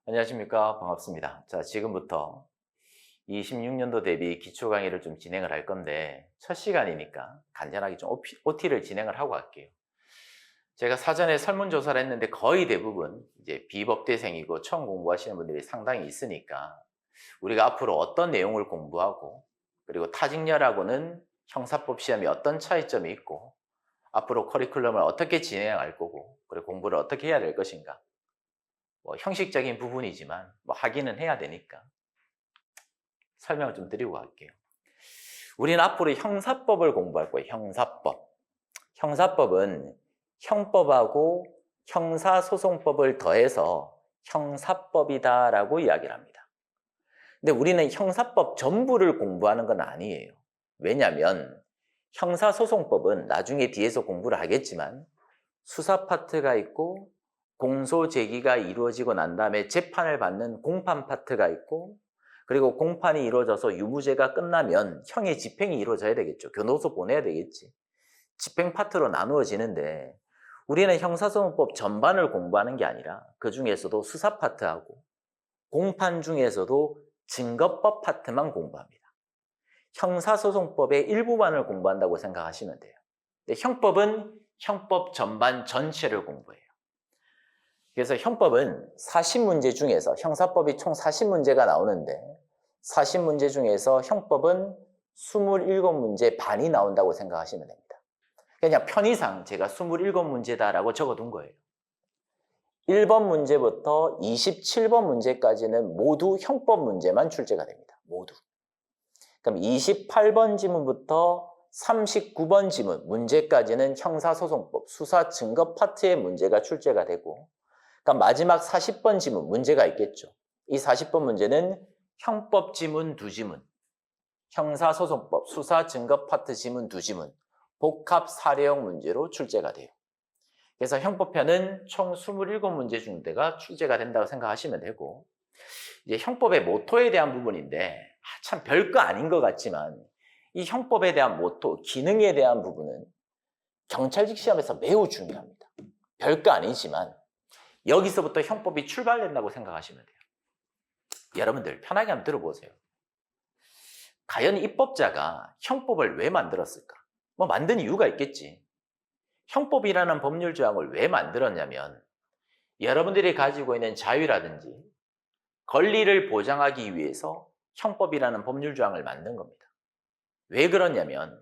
안녕하십니까. 반갑습니다. 자, 지금부터 26년도 대비 기초 강의를 좀 진행을 할 건데, 첫 시간이니까 간단하게 좀 OT를 진행을 하고 갈게요. 제가 사전에 설문조사를 했는데 거의 대부분 이제 비법대생이고 처음 공부하시는 분들이 상당히 있으니까 우리가 앞으로 어떤 내용을 공부하고, 그리고 타직렬하고는 형사법 시험이 어떤 차이점이 있고, 앞으로 커리큘럼을 어떻게 진행할 거고, 그리고 공부를 어떻게 해야 될 것인가, 형식적인 부분이지만 하기는 해야 되니까 설명을 좀 드리고 갈게요. 우리는 앞으로 형사법을 공부할 거예요. 형사법. 형사법은 형법하고 형사소송법을 더해서 형사법이다라고 이야기를 합니다. 근데 우리는 형사법 전부를 공부하는 건 아니에요. 왜냐하면 형사소송법은 나중에 뒤에서 공부를 하겠지만 수사 파트가 있고, 공소 제기가 이루어지고 난 다음에 재판을 받는 공판 파트가 있고, 그리고 공판이 이루어져서 유무죄가 끝나면 형의 집행이 이루어져야 되겠죠. 교도소 보내야 되겠지. 집행 파트로 나누어지는데, 우리는 형사소송법 전반을 공부하는 게 아니라 그 중에서도 수사 파트하고 공판 중에서도 증거법 파트만 공부합니다. 형사소송법의 일부만을 공부한다고 생각하시면 돼요. 근데 형법은 형법 전반 전체를 공부해요. 그래서 형법은 40문제 중에서, 형사법이 총 40문제가 나오는데 40문제 중에서 형법은 27문제 반이 나온다고 생각하시면 됩니다. 그냥 편의상 제가 27문제다라고 적어둔 거예요. 1번 문제부터 27번 문제까지는 모두 형법 문제만 출제가 됩니다. 모두. 그럼 28번 지문부터 39번 지문 문제까지는 형사소송법, 수사증거 파트의 문제가 출제가 되고, 그러니까 마지막 40번 지문 문제가 있겠죠. 이 40번 문제는 형법 지문 2지문, 형사소송법, 수사증거 파트 지문 2지문, 복합 사례형 문제로 출제가 돼요. 그래서 형법편은 총 27문제 정도가 출제가 된다고 생각하시면 되고, 이제 형법의 모토에 대한 부분인데 참 별거 아닌 것 같지만 이 형법에 대한 모토, 기능에 대한 부분은 경찰직 시험에서 매우 중요합니다. 별거 아니지만 여기서부터 형법이 출발된다고 생각하시면 돼요. 여러분들 편하게 한번 들어보세요. 과연 입법자가 형법을 왜 만들었을까? 만든 이유가 있겠지. 형법이라는 법률 조항을 왜 만들었냐면 여러분들이 가지고 있는 자유라든지 권리를 보장하기 위해서 형법이라는 법률 조항을 만든 겁니다. 왜 그러냐면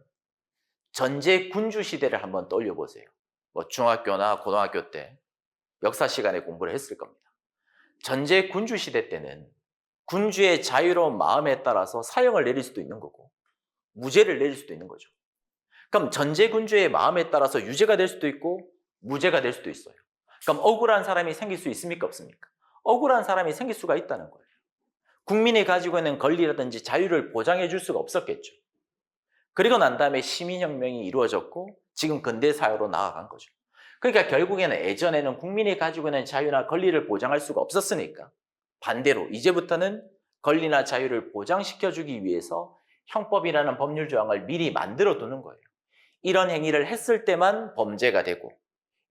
전제 군주 시대를 한번 떠올려보세요. 중학교나 고등학교 때 역사 시간에 공부를 했을 겁니다. 전제 군주 시대 때는 군주의 자유로운 마음에 따라서 사형을 내릴 수도 있는 거고 무죄를 내릴 수도 있는 거죠. 그럼 전제 군주의 마음에 따라서 유죄가 될 수도 있고 무죄가 될 수도 있어요. 그럼 억울한 사람이 생길 수 있습니까? 없습니까? 억울한 사람이 생길 수가 있다는 거예요. 국민이 가지고 있는 권리라든지 자유를 보장해 줄 수가 없었겠죠. 그리고 난 다음에 시민혁명이 이루어졌고 지금 근대사회로 나아간 거죠. 그러니까 결국에는 예전에는 국민이 가지고 있는 자유나 권리를 보장할 수가 없었으니까 반대로 이제부터는 권리나 자유를 보장시켜주기 위해서 형법이라는 법률 조항을 미리 만들어 두는 거예요. 이런 행위를 했을 때만 범죄가 되고,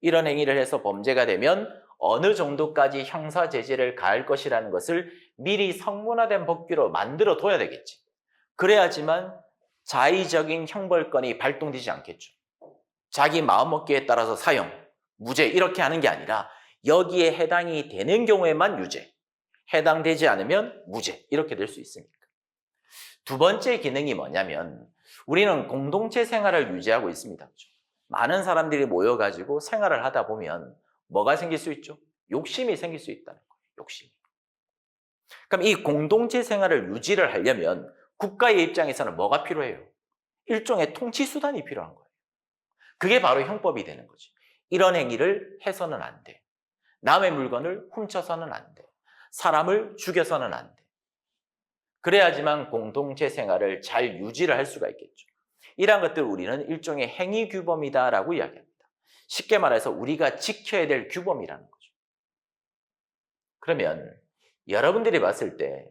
이런 행위를 해서 범죄가 되면 어느 정도까지 형사 제재를 가할 것이라는 것을 미리 성문화된 법규로 만들어 둬야 되겠지. 그래야지만 자의적인 형벌권이 발동되지 않겠죠. 자기 마음먹기에 따라서 사형, 무죄 이렇게 하는 게 아니라 여기에 해당이 되는 경우에만 유죄, 해당되지 않으면 무죄 이렇게 될 수 있으니까. 두 번째 기능이 뭐냐면 우리는 공동체 생활을 유지하고 있습니다. 많은 사람들이 모여가지고 생활을 하다 보면 뭐가 생길 수 있죠? 욕심이 생길 수 있다는 거예요. 욕심이. 그럼 이 공동체 생활을 유지를 하려면 국가의 입장에서는 뭐가 필요해요? 일종의 통치 수단이 필요한 거예요. 그게 바로 형법이 되는 거지. 이런 행위를 해서는 안 돼. 남의 물건을 훔쳐서는 안 돼. 사람을 죽여서는 안 돼. 그래야지만 공동체 생활을 잘 유지를 할 수가 있겠죠. 이러한 것들을 우리는 일종의 행위규범이다라고 이야기합니다. 쉽게 말해서 우리가 지켜야 될 규범이라는 거죠. 그러면 여러분들이 봤을 때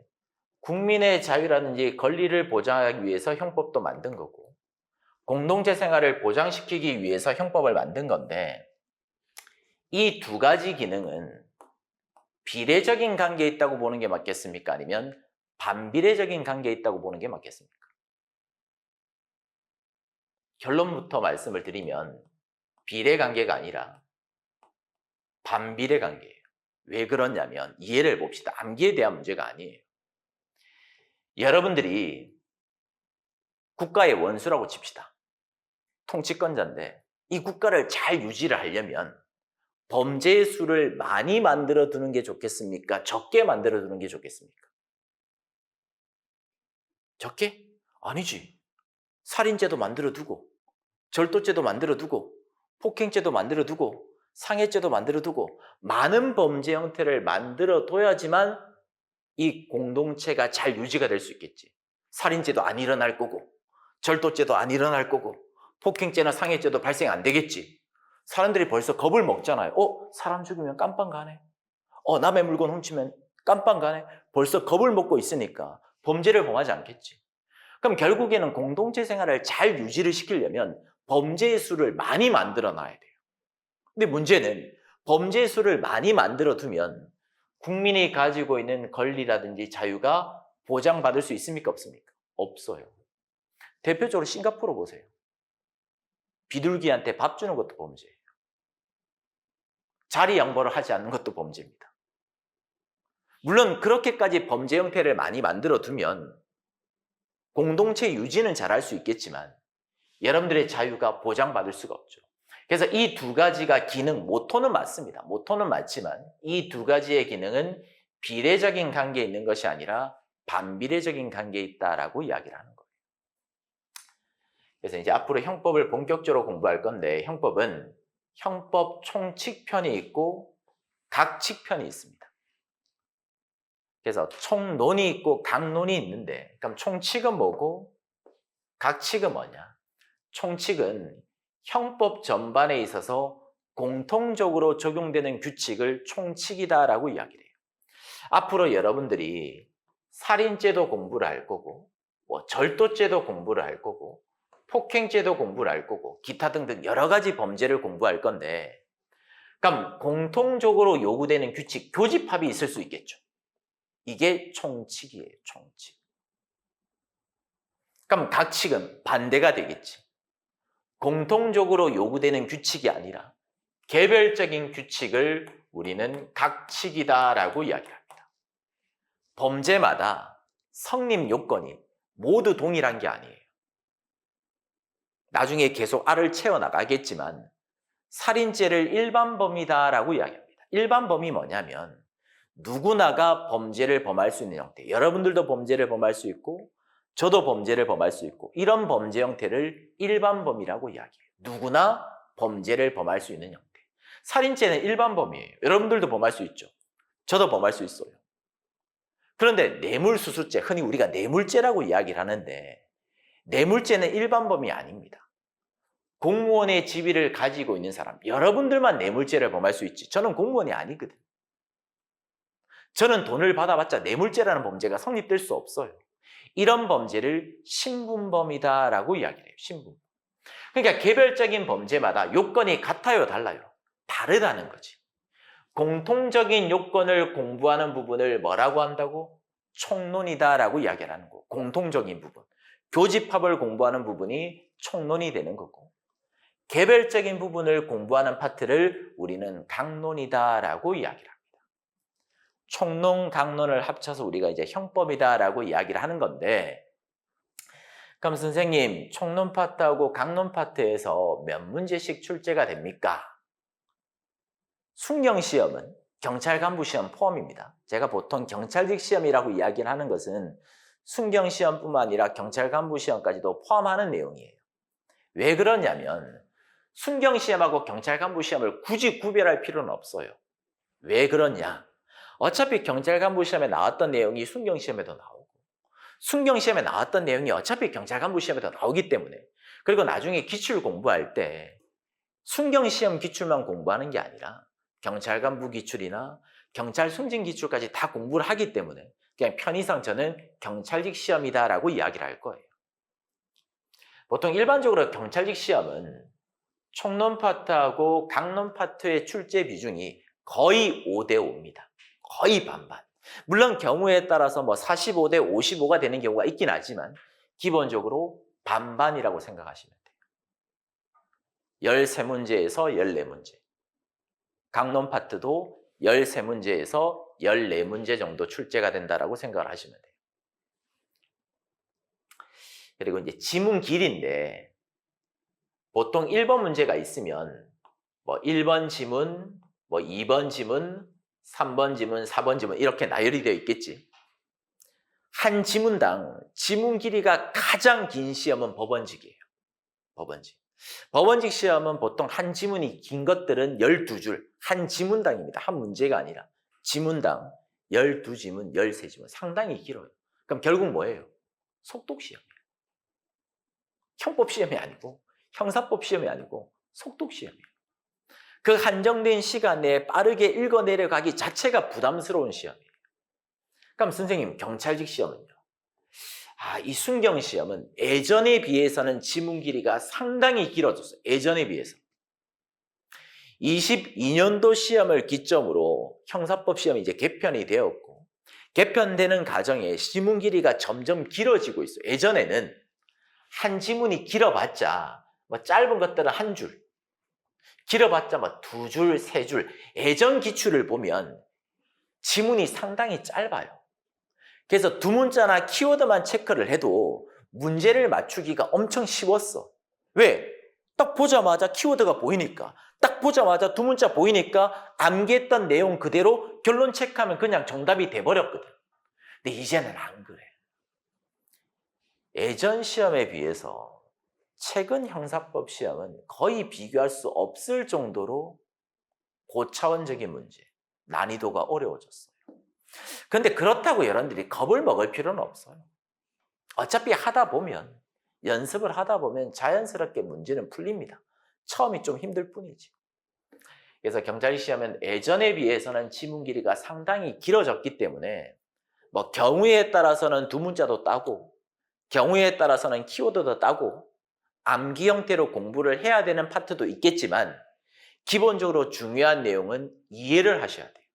국민의 자유라든지 권리를 보장하기 위해서 형법도 만든 거고 공동체 생활을 보장시키기 위해서 형법을 만든 건데 이 두 가지 기능은 비례적인 관계에 있다고 보는 게 맞겠습니까? 아니면 반비례적인 관계에 있다고 보는 게 맞겠습니까? 결론부터 말씀을 드리면 비례 관계가 아니라 반비례 관계예요. 왜 그러냐면 이해를 봅시다. 암기에 대한 문제가 아니에요. 여러분들이 국가의 원수라고 칩시다. 통치권자인데 이 국가를 잘 유지를 하려면 범죄의 수를 많이 만들어 두는 게 좋겠습니까? 적게 만들어 두는 게 좋겠습니까? 적게? 아니지. 살인죄도 만들어 두고 절도죄도 만들어 두고 폭행죄도 만들어 두고 상해죄도 만들어 두고 많은 범죄 형태를 만들어 둬야지만 이 공동체가 잘 유지가 될 수 있겠지. 살인죄도 안 일어날 거고 절도죄도 안 일어날 거고 폭행죄나 상해죄도 발생 안 되겠지. 사람들이 벌써 겁을 먹잖아요. 사람 죽이면 깜빵 가네. 남의 물건 훔치면 깜빵 가네. 벌써 겁을 먹고 있으니까 범죄를 범하지 않겠지. 그럼 결국에는 공동체 생활을 잘 유지를 시키려면 범죄의 수를 많이 만들어 놔야 돼요. 근데 문제는 범죄의 수를 많이 만들어 두면 국민이 가지고 있는 권리라든지 자유가 보장받을 수 있습니까? 없습니까? 없어요. 대표적으로 싱가포르 보세요. 비둘기한테 밥 주는 것도 범죄예요. 자리 양보를 하지 않는 것도 범죄입니다. 물론 그렇게까지 범죄 형태를 많이 만들어 두면 공동체 유지는 잘할 수 있겠지만 여러분들의 자유가 보장받을 수가 없죠. 그래서 이 두 가지가 기능, 모토는 맞습니다. 모토는 맞지만 이 두 가지의 기능은 비례적인 관계에 있는 것이 아니라 반비례적인 관계에 있다라고 이야기를 하는 거예요. 그래서 이제 앞으로 형법을 본격적으로 공부할 건데 형법은 형법 총칙편이 있고 각칙편이 있습니다. 그래서 총론이 있고 각론이 있는데 그럼 총칙은 뭐고 각칙은 뭐냐? 총칙은 형법 전반에 있어서 공통적으로 적용되는 규칙을 총칙이다라고 이야기를 해요. 앞으로 여러분들이 살인죄도 공부를 할 거고 절도죄도 공부를 할 거고 폭행죄도 공부를 할 거고 기타 등등 여러 가지 범죄를 공부할 건데 그럼 공통적으로 요구되는 규칙, 교집합이 있을 수 있겠죠. 이게 총칙이에요. 총칙. 그럼 각칙은 반대가 되겠지. 공통적으로 요구되는 규칙이 아니라 개별적인 규칙을 우리는 각칙이다라고 이야기합니다. 범죄마다 성립 요건이 모두 동일한 게 아니에요. 나중에 계속 알을 채워나가겠지만 살인죄를 일반범이다라고 이야기합니다. 일반범이 뭐냐면 누구나가 범죄를 범할 수 있는 형태. 여러분들도 범죄를 범할 수 있고 저도 범죄를 범할 수 있고 이런 범죄 형태를 일반범이라고 이야기해요. 누구나 범죄를 범할 수 있는 형태. 살인죄는 일반범이에요. 여러분들도 범할 수 있죠. 저도 범할 수 있어요. 그런데 뇌물수수죄, 흔히 우리가 뇌물죄라고 이야기를 하는데 뇌물죄는 일반범이 아닙니다. 공무원의 지위를 가지고 있는 사람, 여러분들만 뇌물죄를 범할 수 있지. 저는 공무원이 아니거든. 저는 돈을 받아봤자 뇌물죄라는 범죄가 성립될 수 없어요. 이런 범죄를 신분범이다라고 이야기를 해요. 신분범. 그러니까 개별적인 범죄마다 요건이 같아요, 달라요? 다르다는 거지. 공통적인 요건을 공부하는 부분을 뭐라고 한다고? 총론이다라고 이야기를 하는 거고, 공통적인 부분. 교집합을 공부하는 부분이 총론이 되는 거고, 개별적인 부분을 공부하는 파트를 우리는 각론이다라고 이야기를 합니다. 총론, 각론을 합쳐서 우리가 이제 형법이다라고 이야기를 하는 건데, 그럼 선생님, 총론 파트하고 각론 파트에서 몇 문제씩 출제가 됩니까? 순경시험은 경찰 간부 시험 포함입니다. 제가 보통 경찰직 시험이라고 이야기를 하는 것은 순경시험뿐만 아니라 경찰 간부 시험까지도 포함하는 내용이에요. 왜 그러냐면 순경시험하고 경찰 간부 시험을 굳이 구별할 필요는 없어요. 왜 그러냐? 어차피 경찰 간부 시험에 나왔던 내용이 순경시험에도 나오고 순경시험에 나왔던 내용이 어차피 경찰 간부 시험에도 나오기 때문에 그리고 나중에 기출 공부할 때 순경시험 기출만 공부하는 게 아니라 경찰 간부 기출이나 경찰 승진 기출까지 다 공부를 하기 때문에 그냥 편의상 저는 경찰직 시험이다라고 이야기를 할 거예요. 보통 일반적으로 경찰직 시험은 총론 파트하고 각론 파트의 출제 비중이 거의 5대 5입니다. 거의 반반. 물론 경우에 따라서 뭐 45대 55가 되는 경우가 있긴 하지만 기본적으로 반반이라고 생각하시면 돼요. 13문제에서 14문제. 강론 파트도 13문제에서 14문제 정도 출제가 된다라고 생각을 하시면 돼요. 그리고 이제 지문 길이인데 보통 1번 문제가 있으면 뭐 1번 지문, 뭐 2번 지문, 3번 지문, 4번 지문 이렇게 나열이 되어 있겠지. 한 지문당 지문 길이가 가장 긴 시험은 법원직이에요. 법원직. 법원직 시험은 보통 한 지문이 긴 것들은 12줄, 한 지문당입니다. 한 문제가 아니라 지문당 12지문, 13지문 상당히 길어요. 그럼 결국 뭐예요? 속독 시험이에요. 형법 시험이 아니고 형사법 시험이 아니고 속독 시험이에요. 그 한정된 시간 내에 빠르게 읽어 내려가기 자체가 부담스러운 시험이에요. 그럼 선생님, 경찰직 시험은요? 이 순경 시험은 예전에 비해서는 지문 길이가 상당히 길어졌어요. 예전에 비해서. 22년도 시험을 기점으로 형사법 시험이 이제 개편이 되었고, 개편되는 과정에 지문 길이가 점점 길어지고 있어요. 예전에는 한 지문이 길어봤자 뭐 짧은 것들은 한 줄, 길어봤자 뭐 2줄, 3줄. 예전 기출을 보면 지문이 상당히 짧아요. 그래서 두 문자나 키워드만 체크를 해도 문제를 맞추기가 엄청 쉬웠어. 왜? 딱 보자마자 키워드가 보이니까, 딱 보자마자 두 문자 보이니까 암기했던 내용 그대로 결론 체크하면 그냥 정답이 돼버렸거든. 근데 이제는 안 그래. 예전 시험에 비해서 최근 형사법 시험은 거의 비교할 수 없을 정도로 고차원적인 문제, 난이도가 어려워졌어요. 그런데 그렇다고 여러분들이 겁을 먹을 필요는 없어요. 어차피 하다 보면, 연습을 하다 보면 자연스럽게 문제는 풀립니다. 처음이 좀 힘들 뿐이지. 그래서 경찰 시험은 예전에 비해서는 지문 길이가 상당히 길어졌기 때문에 뭐 경우에 따라서는 두 문자도 따고 경우에 따라서는 키워드도 따고 암기 형태로 공부를 해야 되는 파트도 있겠지만 기본적으로 중요한 내용은 이해를 하셔야 돼요.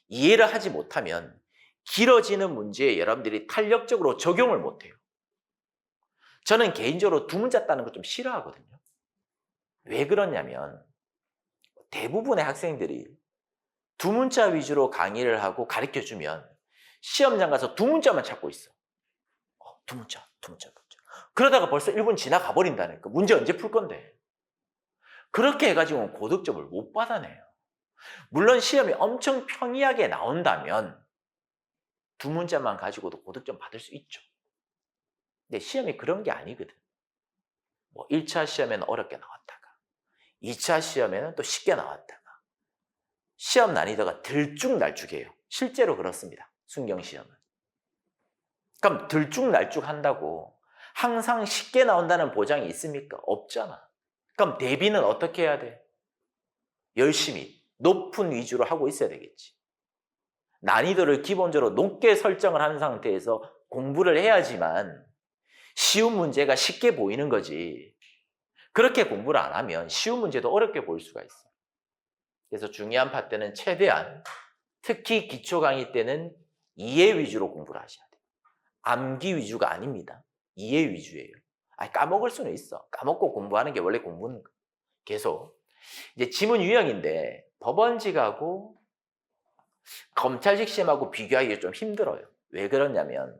이해를 하지 못하면 길어지는 문제에 여러분들이 탄력적으로 적용을 못해요. 저는 개인적으로 두 문자 따는 거 좀 싫어하거든요. 왜 그러냐면 대부분의 학생들이 두 문자 위주로 강의를 하고 가르쳐주면 시험장 가서 두 문자만 찾고 있어. 두 문자. 그러다가 벌써 1분 지나가 버린다니까. 문제 언제 풀 건데. 그렇게 해가지고는 고득점을 못 받아내요. 물론 시험이 엄청 평이하게 나온다면 두 문자만 가지고도 고득점 받을 수 있죠. 근데 시험이 그런 게 아니거든. 뭐 1차 시험에는 어렵게 나왔다가 2차 시험에는 또 쉽게 나왔다가 시험 난이도가 들쭉날쭉해요. 실제로 그렇습니다. 순경시험은. 그럼 들쭉날쭉 한다고 항상 쉽게 나온다는 보장이 있습니까? 없잖아. 그럼 대비는 어떻게 해야 돼? 열심히 높은 위주로 하고 있어야 되겠지. 난이도를 기본적으로 높게 설정을 한 상태에서 공부를 해야지만 쉬운 문제가 쉽게 보이는 거지. 그렇게 공부를 안 하면 쉬운 문제도 어렵게 보일 수가 있어요. 그래서 중요한 파트는 최대한 특히 기초 강의 때는 이해 위주로 공부를 하셔야 돼요. 암기 위주가 아닙니다. 이해 위주예요. 까먹을 수는 있어. 까먹고 공부하는 게 원래 공부는 계속. 이제 지문 유형인데 법원직하고 검찰직 시험하고 비교하기가 좀 힘들어요. 왜 그러냐면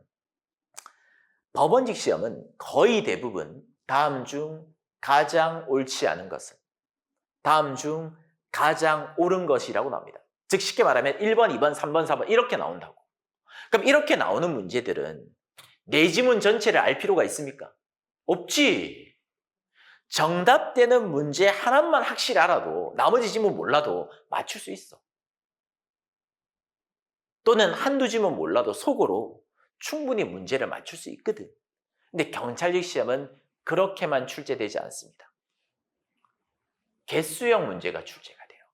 법원직 시험은 거의 대부분 다음 중 가장 옳지 않은 것은 다음 중 가장 옳은 것이라고 나옵니다. 즉 쉽게 말하면 1번, 2번, 3번, 4번 이렇게 나온다고. 그럼 이렇게 나오는 문제들은 내 지문 전체를 알 필요가 있습니까? 없지. 정답되는 문제 하나만 확실히 알아도 나머지 지문 몰라도 맞출 수 있어. 또는 한두 지문 몰라도 속으로 충분히 문제를 맞출 수 있거든. 근데 경찰직 시험은 그렇게만 출제되지 않습니다. 개수형 문제가 출제가 돼요.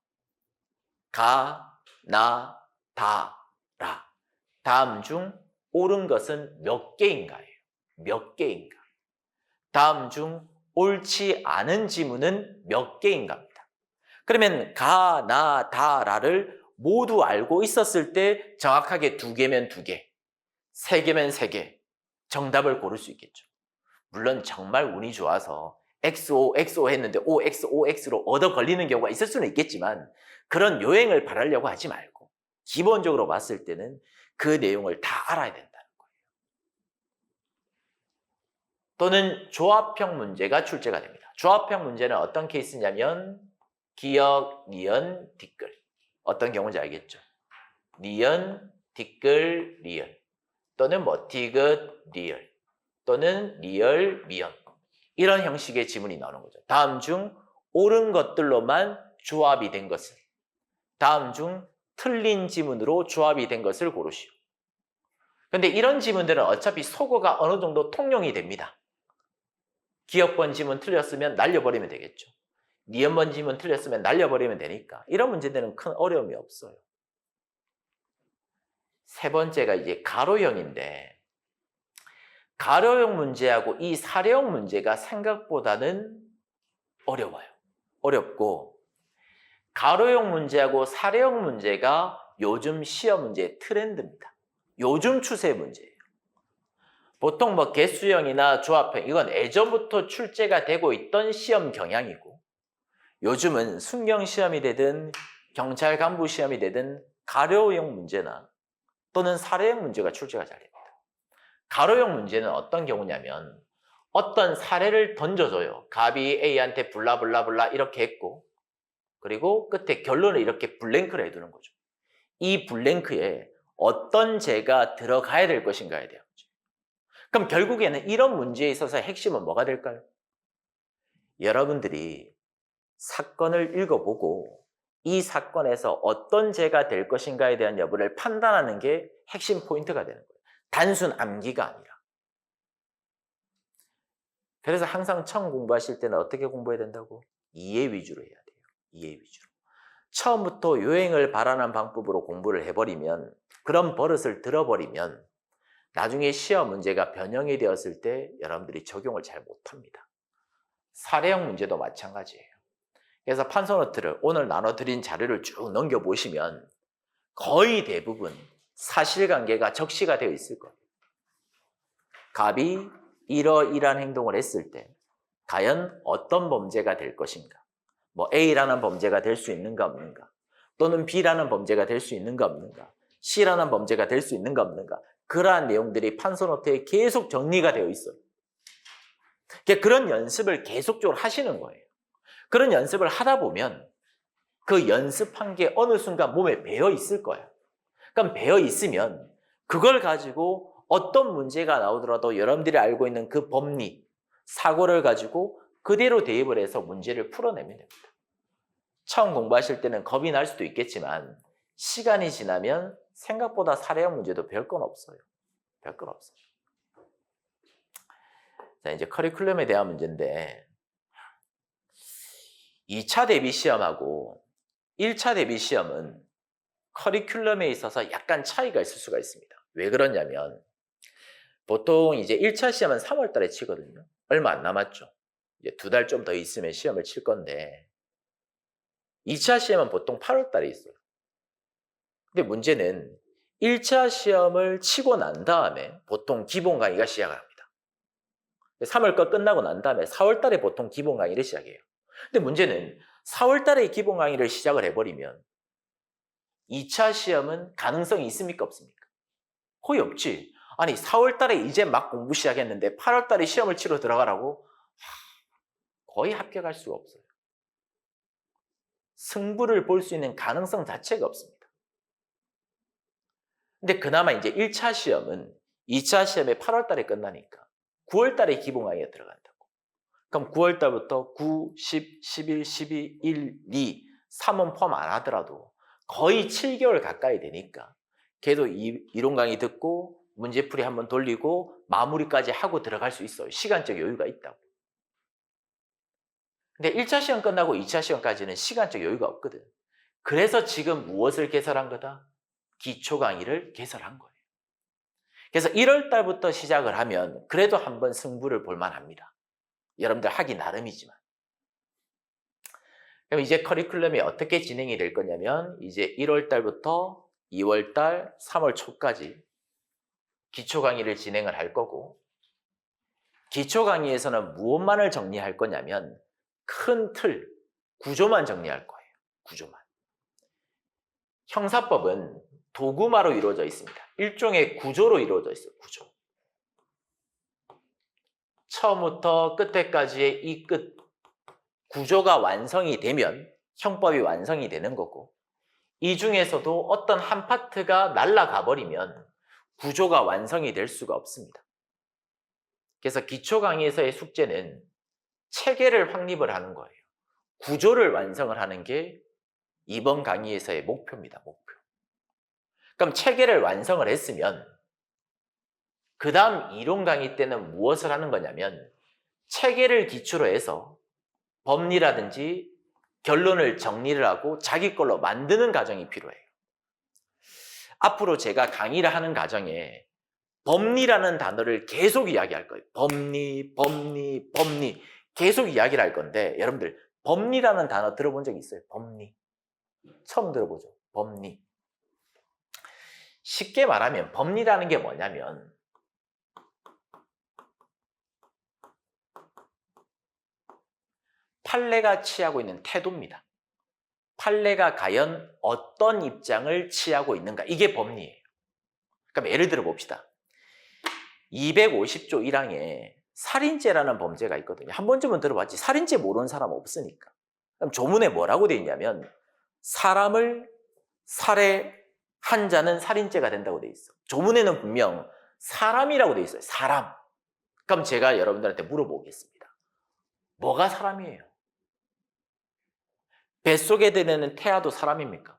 가, 나, 다, 라. 다음 중 옳은 것은 몇 개인가예요. 몇 개인가. 다음 중 옳지 않은 지문은 몇 개인가입니다. 그러면 가, 나, 다, 라를 모두 알고 있었을 때 정확하게 2개면 2개, 3개면 3개 정답을 고를 수 있겠죠. 물론 정말 운이 좋아서 XO, XO 했는데 OX, OX로 얻어 걸리는 경우가 있을 수는 있겠지만 그런 요행을 바라려고 하지 말고 기본적으로 봤을 때는 그 내용을 다 알아야 된다는 거예요. 또는 조합형 문제가 출제가 됩니다. 조합형 문제는 어떤 케이스냐면 기역, 니은, 뒷글. 어떤 경우인지 알겠죠? 니은, 뒷글, 리을. 또는 뭐 디귿, 리을. 또는 리을, 미연. 이런 형식의 지문이 나오는 거죠. 다음 중 옳은 것들로만 조합이 된 것을, 다음 중 틀린 지문으로 조합이 된 것을 고르시오. 근데 이런 지문들은 어차피 속어가 어느 정도 통용이 됩니다. 기역번 지문 틀렸으면 날려버리면 되겠죠. 니은번 지문 틀렸으면 날려버리면 되니까 이런 문제들은 큰 어려움이 없어요. 세 번째가 이제 가로형인데, 가로형 문제하고 이 사례형 문제가 생각보다는 어려워요. 어렵고 가로형 문제하고 사례형 문제가 요즘 시험 문제의 트렌드입니다. 요즘 추세 문제예요. 보통 뭐 개수형이나 조합형 이건 예전부터 출제가 되고 있던 시험 경향이고, 요즘은 순경 시험이 되든 경찰 간부 시험이 되든 가로형 문제나 또는 사례형 문제가 출제가 잘 됩니다. 가로형 문제는 어떤 경우냐면 어떤 사례를 던져줘요. 갑이 A한테 블라블라블라 이렇게 했고, 그리고 끝에 결론을 이렇게 블랭크를 해두는 거죠. 이 블랭크에 어떤 죄가 들어가야 될 것인가에 대한 거죠. 그럼 결국에는 이런 문제에 있어서 핵심은 뭐가 될까요? 여러분들이 사건을 읽어보고 이 사건에서 어떤 죄가 될 것인가에 대한 여부를 판단하는 게 핵심 포인트가 되는 거예요. 단순 암기가 아니라. 그래서 항상 처음 공부하실 때는 어떻게 공부해야 된다고? 이해 위주로 해야 돼요. 이해 위주로. 처음부터 요행을 바라는 방법으로 공부를 해버리면, 그런 버릇을 들어버리면 나중에 시험 문제가 변형이 되었을 때 여러분들이 적용을 잘 못합니다. 사례형 문제도 마찬가지예요. 그래서 판서노트를 오늘 나눠드린 자료를 쭉 넘겨보시면 거의 대부분 사실관계가 적시가 되어 있을 거예요. 갑이 이러이러한 행동을 했을 때 과연 어떤 범죄가 될 것인가? 뭐 A라는 범죄가 될 수 있는가 없는가? 또는 B라는 범죄가 될 수 있는가 없는가? C라는 범죄가 될 수 있는가 없는가? 그러한 내용들이 판서노트에 계속 정리가 되어 있어요. 그런 연습을 계속적으로 하시는 거예요. 그런 연습을 하다 보면 그 연습한 게 어느 순간 몸에 배어 있을 거예요. 그럼 배어 있으면 그걸 가지고 어떤 문제가 나오더라도 여러분들이 알고 있는 그 법리, 사고를 가지고 그대로 대입을 해서 문제를 풀어내면 됩니다. 처음 공부하실 때는 겁이 날 수도 있겠지만 시간이 지나면 생각보다 사례형 문제도 별건 없어요. 별건 없어요. 자, 이제 커리큘럼에 대한 문제인데 2차 대비 시험하고 1차 대비 시험은 커리큘럼에 있어서 약간 차이가 있을 수가 있습니다. 왜 그러냐면 보통 이제 1차 시험은 3월 달에 치거든요. 얼마 안 남았죠. 이제 2달 좀 더 있으면 시험을 칠 건데 2차 시험은 보통 8월 달에 있어요. 근데 문제는 1차 시험을 치고 난 다음에 보통 기본 강의가 시작을 합니다. 3월 거 끝나고 난 다음에 4월 달에 보통 기본 강의를 시작해요. 근데 문제는 4월 달에 기본 강의를 시작을 해버리면 2차 시험은 가능성이 있습니까? 없습니까? 거의 없지. 아니 4월 달에 이제 막 공부 시작했는데 8월 달에 시험을 치러 들어가라고? 거의 합격할 수가 없어요. 승부를 볼 수 있는 가능성 자체가 없습니다. 근데 그나마 이제 1차 시험은 2차 시험에 8월 달에 끝나니까 9월 달에 기본 강의가 들어간다고. 그럼 9월 달부터 9, 10, 11, 12, 1, 2, 3원 포함 안 하더라도 거의 7개월 가까이 되니까 계속 이론 강의 듣고 문제풀이 한번 돌리고 마무리까지 하고 들어갈 수 있어요. 시간적 여유가 있다고. 근데 1차 시험 끝나고 2차 시험까지는 시간적 여유가 없거든. 그래서 지금 무엇을 개설한 거다? 기초 강의를 개설한 거예요. 그래서 1월 달부터 시작을 하면 그래도 한번 승부를 볼 만합니다. 여러분들 하기 나름이지만. 그럼 이제 커리큘럼이 어떻게 진행이 될 거냐면 이제 1월 달부터 2월 달, 3월 초까지 기초 강의를 진행을 할 거고, 기초 강의에서는 무엇만을 정리할 거냐면 큰 틀, 구조만 정리할 거예요. 구조만. 형사법은 도구마로 이루어져 있습니다. 일종의 구조로 이루어져 있어요. 구조. 처음부터 끝에까지의 이 끝 구조가 완성이 되면 형법이 완성이 되는 거고, 이 중에서도 어떤 한 파트가 날아가 버리면 구조가 완성이 될 수가 없습니다. 그래서 기초 강의에서의 숙제는 체계를 확립을 하는 거예요. 구조를 완성을 하는 게 이번 강의에서의 목표입니다. 목표. 그럼 체계를 완성을 했으면 그 다음 이론 강의 때는 무엇을 하는 거냐면 체계를 기초로 해서 법리라든지 결론을 정리를 하고 자기 걸로 만드는 과정이 필요해요. 앞으로 제가 강의를 하는 과정에 법리라는 단어를 계속 이야기할 거예요. 법리, 법리, 법리 계속 이야기를 할 건데 여러분들 법리라는 단어 들어본 적 있어요? 법리. 처음 들어보죠. 법리. 쉽게 말하면 법리라는 게 뭐냐면 판례가 취하고 있는 태도입니다. 판례가 과연 어떤 입장을 취하고 있는가, 이게 법리예요. 그럼 예를 들어 봅시다. 250조 1항에 살인죄라는 범죄가 있거든요. 한 번쯤은 들어봤지. 살인죄 모르는 사람 없으니까. 그럼 조문에 뭐라고 되어 있냐면 사람을 살해한 자는 살인죄가 된다고 되어 있어. 조문에는 분명 사람이라고 되어 있어요. 사람. 그럼 제가 여러분들한테 물어보겠습니다. 뭐가 사람이에요? 뱃속에 드는 태아도 사람입니까?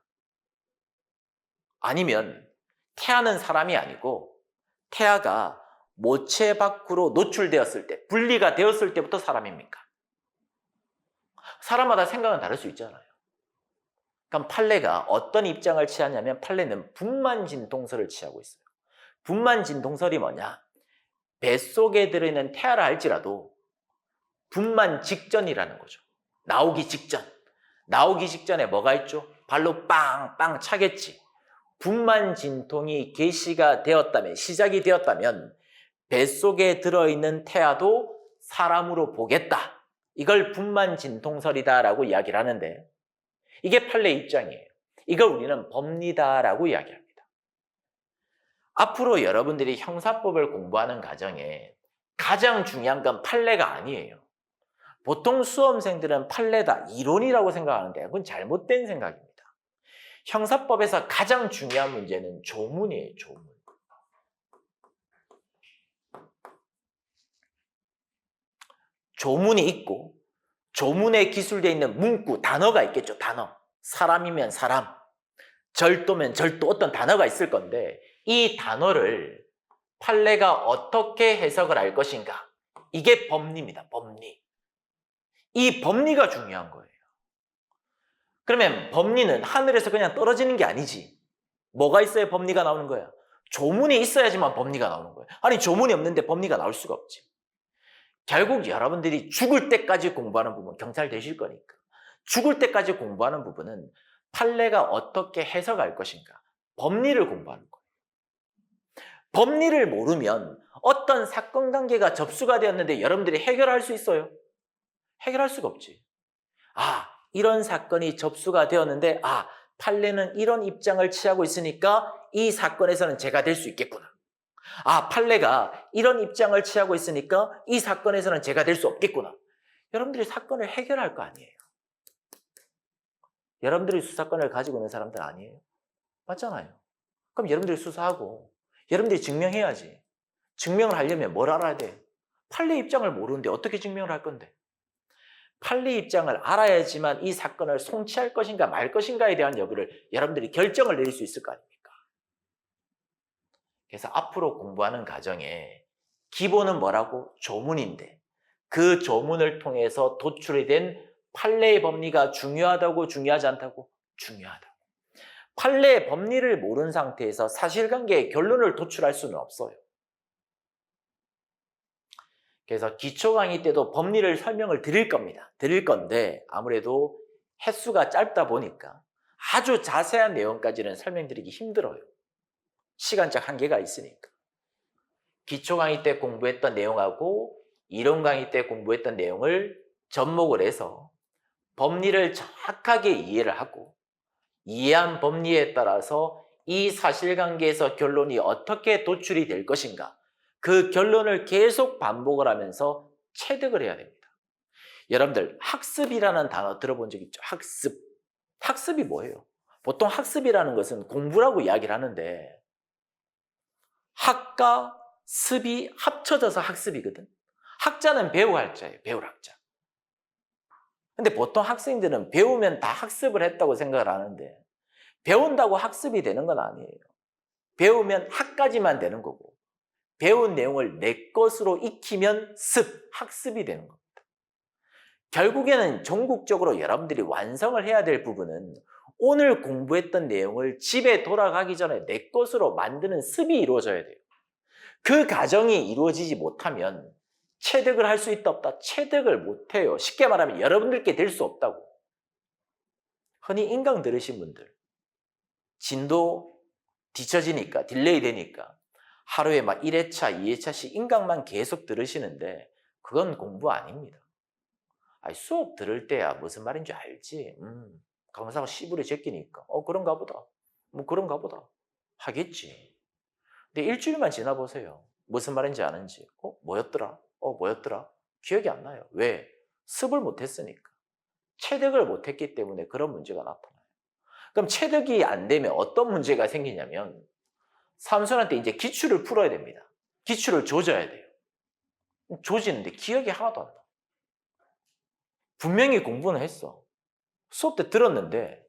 아니면 태아는 사람이 아니고 태아가 모체 밖으로 노출되었을 때, 분리가 되었을 때부터 사람입니까? 사람마다 생각은 다를 수 있잖아요. 그럼 판례가 어떤 입장을 취하냐면 판례는 분만진동설을 취하고 있어요. 분만진동설이 뭐냐? 뱃속에 들어있는 태아라 할지라도 분만 직전이라는 거죠. 나오기 직전. 나오기 직전에 뭐가 있죠? 발로 빵빵 차겠지. 분만진통이 개시가 되었다면, 시작이 되었다면 뱃속에 들어있는 태아도 사람으로 보겠다. 이걸 분만진통설이다라고 이야기를 하는데 이게 판례 입장이에요. 이걸 우리는 법리다라고 이야기합니다. 앞으로 여러분들이 형사법을 공부하는 과정에 가장 중요한 건 판례가 아니에요. 보통 수험생들은 판례다, 이론이라고 생각하는데 그건 잘못된 생각입니다. 형사법에서 가장 중요한 문제는 조문이에요. 조문. 조문이 있고 조문에 기술되어 있는 문구, 단어가 있겠죠. 단어. 사람이면 사람, 절도면 절도, 어떤 단어가 있을 건데 이 단어를 판례가 어떻게 해석을 할 것인가, 이게 법리입니다. 법리. 이 법리가 중요한 거예요. 그러면 법리는 하늘에서 그냥 떨어지는 게 아니지. 뭐가 있어야 법리가 나오는 거야? 조문이 있어야지만 법리가 나오는 거예요. 아니 조문이 없는데 법리가 나올 수가 없지. 결국 여러분들이 죽을 때까지 공부하는 부분, 경찰 되실 거니까 죽을 때까지 공부하는 부분은 판례가 어떻게 해석할 것인가, 법리를 공부하는 거예요. 법리를 모르면 어떤 사건 관계가 접수가 되었는데 여러분들이 해결할 수 있어요? 해결할 수가 없지. 아, 이런 사건이 접수가 되었는데 판례는 이런 입장을 취하고 있으니까 이 사건에서는 제가 될 수 있겠구나. 판례가 이런 입장을 취하고 있으니까 이 사건에서는 제가 될 수 없겠구나. 여러분들이 사건을 해결할 거 아니에요. 여러분들이 수사권을 가지고 있는 사람들 아니에요? 맞잖아요. 그럼 여러분들이 수사하고 여러분들이 증명해야지. 증명을 하려면 뭘 알아야 돼? 판례 입장을 모르는데 어떻게 증명을 할 건데? 판례 입장을 알아야지만 이 사건을 송치할 것인가 말 것인가에 대한 여부를 여러분들이 결정을 내릴 수 있을 거 아닙니까? 그래서 앞으로 공부하는 과정에 기본은 뭐라고? 조문인데 그 조문을 통해서 도출이 된 판례의 법리가 중요하다고 중요하지 않다고? 중요하다고. 판례의 법리를 모르는 상태에서 사실관계의 결론을 도출할 수는 없어요. 그래서 기초 강의 때도 법리를 설명을 드릴 겁니다. 드릴 건데 아무래도 횟수가 짧다 보니까 아주 자세한 내용까지는 설명드리기 힘들어요. 시간적 한계가 있으니까. 기초 강의 때 공부했던 내용하고 이론 강의 때 공부했던 내용을 접목을 해서 법리를 정확하게 이해를 하고 이해한 법리에 따라서 이 사실관계에서 결론이 어떻게 도출이 될 것인가, 그 결론을 계속 반복을 하면서 체득을 해야 됩니다. 여러분들 학습이라는 단어 들어본 적 있죠? 학습. 학습이 뭐예요? 보통 학습이라는 것은 공부라고 이야기를 하는데 학과 습이 합쳐져서 학습이거든. 학자는 배우 학자예요. 배울 학자. 근데 보통 학생들은 배우면 다 학습을 했다고 생각을 하는데 배운다고 학습이 되는 건 아니에요. 배우면 학까지만 되는 거고 배운 내용을 내 것으로 익히면 습, 학습이 되는 겁니다. 결국에는 종국적으로 여러분들이 완성을 해야 될 부분은 오늘 공부했던 내용을 집에 돌아가기 전에 내 것으로 만드는 습이 이루어져야 돼요. 그 과정이 이루어지지 못하면 체득을 할 수 있다 없다? 체득을 못해요. 쉽게 말하면 여러분들께 될 수 없다고. 흔히 인강 들으신 분들 진도 뒤처지니까 딜레이 되니까 하루에 막 1회차, 2회차씩 인강만 계속 들으시는데 그건 공부 아닙니다. 아니, 수업 들을 때야 무슨 말인지 알지. 강사가 씨부리 제끼니까 그런가 보다. 뭐 그런가 보다 하겠지. 근데 일주일만 지나보세요. 무슨 말인지 아는지. 뭐였더라? 뭐였더라? 기억이 안 나요. 왜? 습을 못했으니까. 체득을 못했기 때문에 그런 문제가 나타나요. 그럼 체득이 안 되면 어떤 문제가 생기냐면 삼순한테 이제 기출을 풀어야 됩니다. 기출을 조져야 돼요. 조지는데 기억이 하나도 안 나. 분명히 공부는 했어. 수업 때 들었는데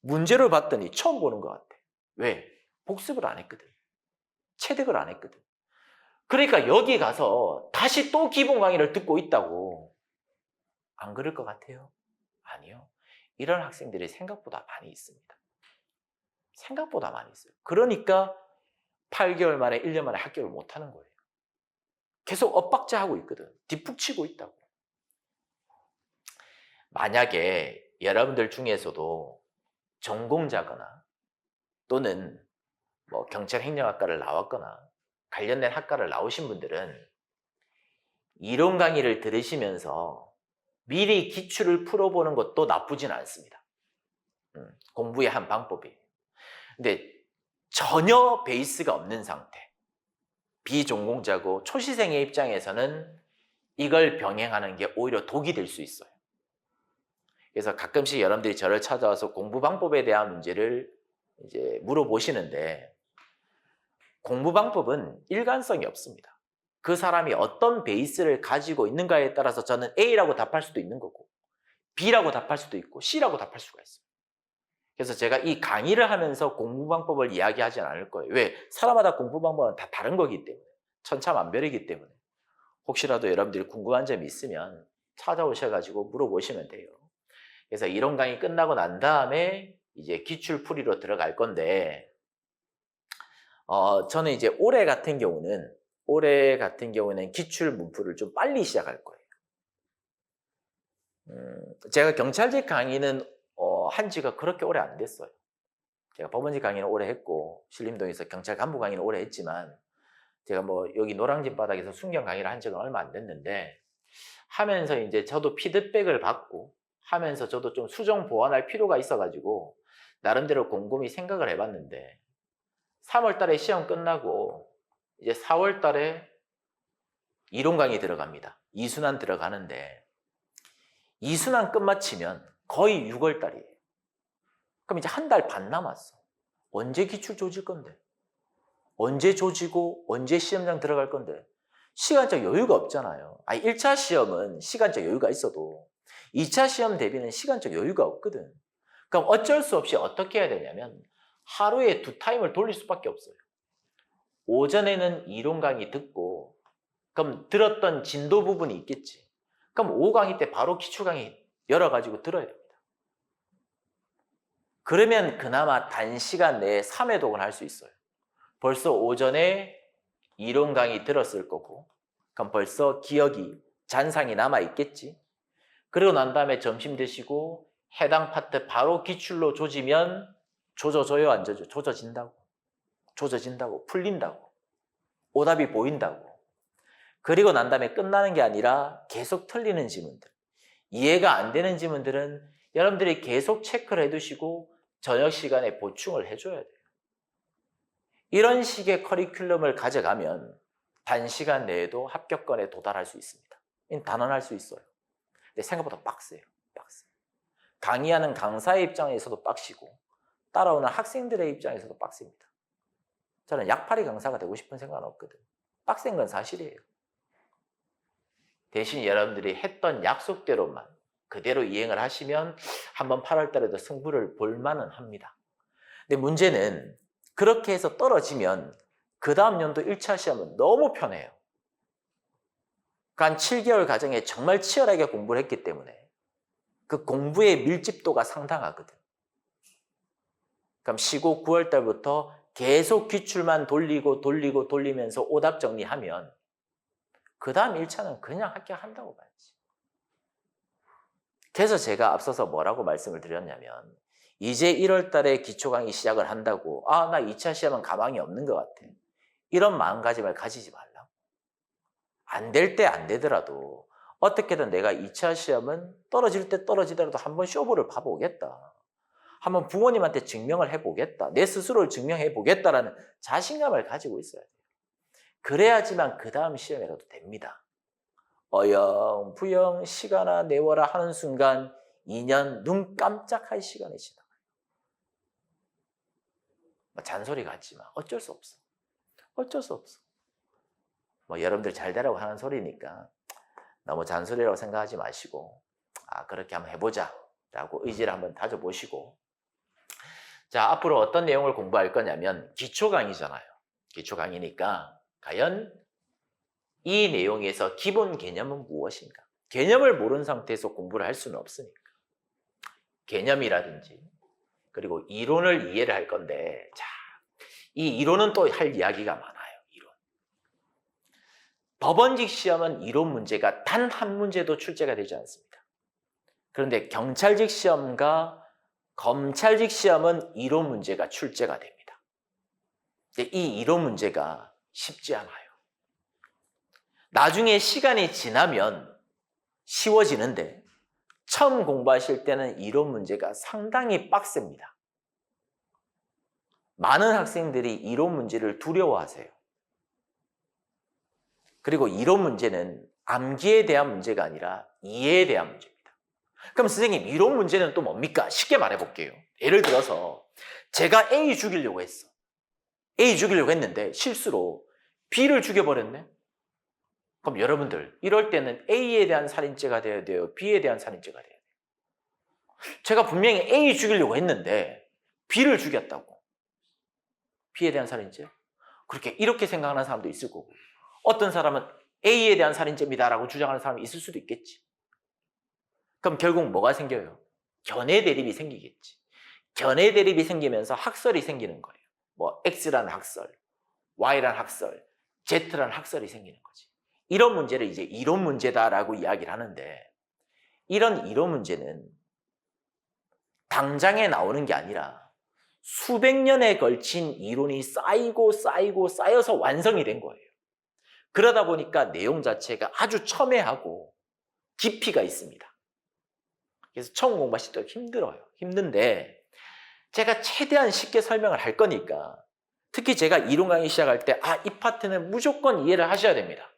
문제를 봤더니 처음 보는 것 같아. 왜? 복습을 안 했거든. 체득을 안 했거든. 그러니까 여기 가서 다시 또 기본 강의를 듣고 있다고. 안 그럴 것 같아요? 아니요. 이런 학생들이 생각보다 많이 있습니다. 생각보다 많이 있어요. 그러니까 8개월 만에 1년 만에 합격을 못하는 거예요. 계속 엇박자하고 있거든. 뒷북치고 있다고. 만약에 여러분들 중에서도 전공자거나 또는 뭐 경찰행정학과를 나왔거나 관련된 학과를 나오신 분들은 이론 강의를 들으시면서 미리 기출을 풀어보는 것도 나쁘진 않습니다. 공부의 한 방법이에요. 근데 전혀 베이스가 없는 상태, 비전공자고 초시생의 입장에서는 이걸 병행하는 게 오히려 독이 될 수 있어요. 그래서 가끔씩 여러분들이 저를 찾아와서 공부 방법에 대한 문제를 이제 물어보시는데 공부 방법은 일관성이 없습니다. 그 사람이 어떤 베이스를 가지고 있는가에 따라서 저는 A라고 답할 수도 있는 거고 B라고 답할 수도 있고 C라고 답할 수가 있어요. 그래서 제가 이 강의를 하면서 공부 방법을 이야기하지 않을 거예요. 왜? 사람마다 공부 방법은 다 다른 거기 때문에. 천차만별이기 때문에. 혹시라도 여러분들이 궁금한 점이 있으면 찾아오셔가지고 물어보시면 돼요. 그래서 이론 강의 끝나고 난 다음에 이제 기출풀이로 들어갈 건데 저는 이제 올해 같은 경우는 기출 문풀을 좀 빨리 시작할 거예요. 제가 경찰직 강의는 한 지가 그렇게 오래 안 됐어요. 제가 법원직 강의는 오래 했고 신림동에서 경찰 간부 강의는 오래 했지만 제가 뭐 여기 노량진 바닥에서 순경 강의를 한 적은 얼마 안 됐는데 하면서 이제 저도 피드백을 받고 하면서 저도 좀 수정 보완할 필요가 있어가지고 나름대로 곰곰이 생각을 해봤는데 3월 달에 시험 끝나고 이제 4월 달에 이론 강의 들어갑니다. 2순환 들어가는데 2순환 끝마치면 거의 6월 달이에요. 그럼 이제 한 달 반 남았어. 언제 기출 조질 건데? 언제 조지고 언제 시험장 들어갈 건데? 시간적 여유가 없잖아요. 1차 시험은 시간적 여유가 있어도 2차 시험 대비는 시간적 여유가 없거든. 그럼 어쩔 수 없이 어떻게 해야 되냐면 하루에 2타임을 돌릴 수밖에 없어요. 오전에는 이론 강의 듣고 그럼 들었던 진도 부분이 있겠지. 그럼 오후 강의 때 바로 기출 강의 열어가지고 들어야 됩니다. 그러면 그나마 단시간 내에 3회독은 할 수 있어요. 벌써 오전에 이론 강의 들었을 거고 그럼 벌써 기억이 잔상이 남아있겠지. 그러고 난 다음에 점심 드시고 해당 파트 바로 기출로 조지면 조져져요, 안 조져? 조져진다고. 조져진다고. 풀린다고. 오답이 보인다고. 그리고 난 다음에 끝나는 게 아니라 계속 틀리는 지문들, 이해가 안 되는 지문들은 여러분들이 계속 체크를 해두시고 저녁 시간에 보충을 해줘야 돼요. 이런 식의 커리큘럼을 가져가면 단시간 내에도 합격권에 도달할 수 있습니다. 단언할 수 있어요. 근데 생각보다 빡세요. 빡세. 강의하는 강사의 입장에서도 빡시고 따라오는 학생들의 입장에서도 빡셉니다. 저는 약팔이 강사가 되고 싶은 생각은 없거든요. 빡센 건 사실이에요. 대신 여러분들이 했던 약속대로만 그대로 이행을 하시면 한번 8월 달에도 승부를 볼 만은 합니다. 근데 문제는 그렇게 해서 떨어지면 그 다음 연도 1차 시험은 너무 편해요. 한 7개월 과정에 정말 치열하게 공부를 했기 때문에 그 공부의 밀집도가 상당하거든. 그럼 시고 9월 달부터 계속 기출만 돌리면서 오답 정리하면 그 다음 1차는 그냥 합격한다고 봐야지. 그래서 제가 앞서서 뭐라고 말씀을 드렸냐면 이제 1월 달에 기초 강의 시작을 한다고 나 2차 시험은 가망이 없는 것 같아. 이런 마음가짐을 가지지 말라고. 안 될 때 안 되더라도 어떻게든 내가 2차 시험은 떨어질 때 떨어지더라도 한번 쇼부를 봐보겠다. 한번 부모님한테 증명을 해보겠다. 내 스스로를 증명해보겠다라는 자신감을 가지고 있어야 돼요. 그래야지만 그 다음 시험이라도 됩니다. 어영부영 시간아 내워라 하는 순간 2년 눈 깜짝할 시간이 지나가요. 잔소리 같지만 어쩔 수 없어. 어쩔 수 없어. 여러분들 잘 되라고 하는 소리니까 너무 잔소리라고 생각하지 마시고 그렇게 한번 해보자 라고 의지를 한번 다져보시고, 자, 앞으로 어떤 내용을 공부할 거냐면 기초 강의잖아요. 기초 강의니까 과연 이 내용에서 기본 개념은 무엇인가? 개념을 모르는 상태에서 공부를 할 수는 없으니까 개념이라든지 그리고 이론을 이해를 할 건데, 자, 이 이론은 또 할 이야기가 많아요. 이론. 법원직 시험은 이론 문제가 단 한 문제도 출제가 되지 않습니다. 그런데 경찰직 시험과 검찰직 시험은 이론 문제가 출제가 됩니다. 근데 이 이론 문제가 쉽지 않아요. 나중에 시간이 지나면 쉬워지는데 처음 공부하실 때는 이론 문제가 상당히 빡셉니다. 많은 학생들이 이론 문제를 두려워하세요. 그리고 이론 문제는 암기에 대한 문제가 아니라 이해에 대한 문제입니다. 그럼 선생님, 이론 문제는 또 뭡니까? 쉽게 말해볼게요. 예를 들어서 제가 A 죽이려고 했어. A 죽이려고 했는데 실수로 B를 죽여버렸네? 그럼 여러분들, 이럴 때는 A에 대한 살인죄가 돼야 돼요? B에 대한 살인죄가 돼야 돼요? 제가 분명히 A 죽이려고 했는데 B를 죽였다고. B에 대한 살인죄? 이렇게 생각하는 사람도 있을 거고, 어떤 사람은 A에 대한 살인죄입니다라고 주장하는 사람이 있을 수도 있겠지. 그럼 결국 뭐가 생겨요? 견해 대립이 생기겠지. 견해 대립이 생기면서 학설이 생기는 거예요. X라는 학설, Y라는 학설, Z라는 학설이 생기는 거지. 이런 문제를 이제 이론 문제다라고 이야기를 하는데, 이런 이론 문제는 당장에 나오는 게 아니라 수백 년에 걸친 이론이 쌓여서 완성이 된 거예요. 그러다 보니까 내용 자체가 아주 첨예하고 깊이가 있습니다. 그래서 처음 공부하실 때 힘들어요. 힘든데 제가 최대한 쉽게 설명을 할 거니까, 특히 제가 이론 강의 시작할 때 이 파트는 무조건 이해를 하셔야 됩니다.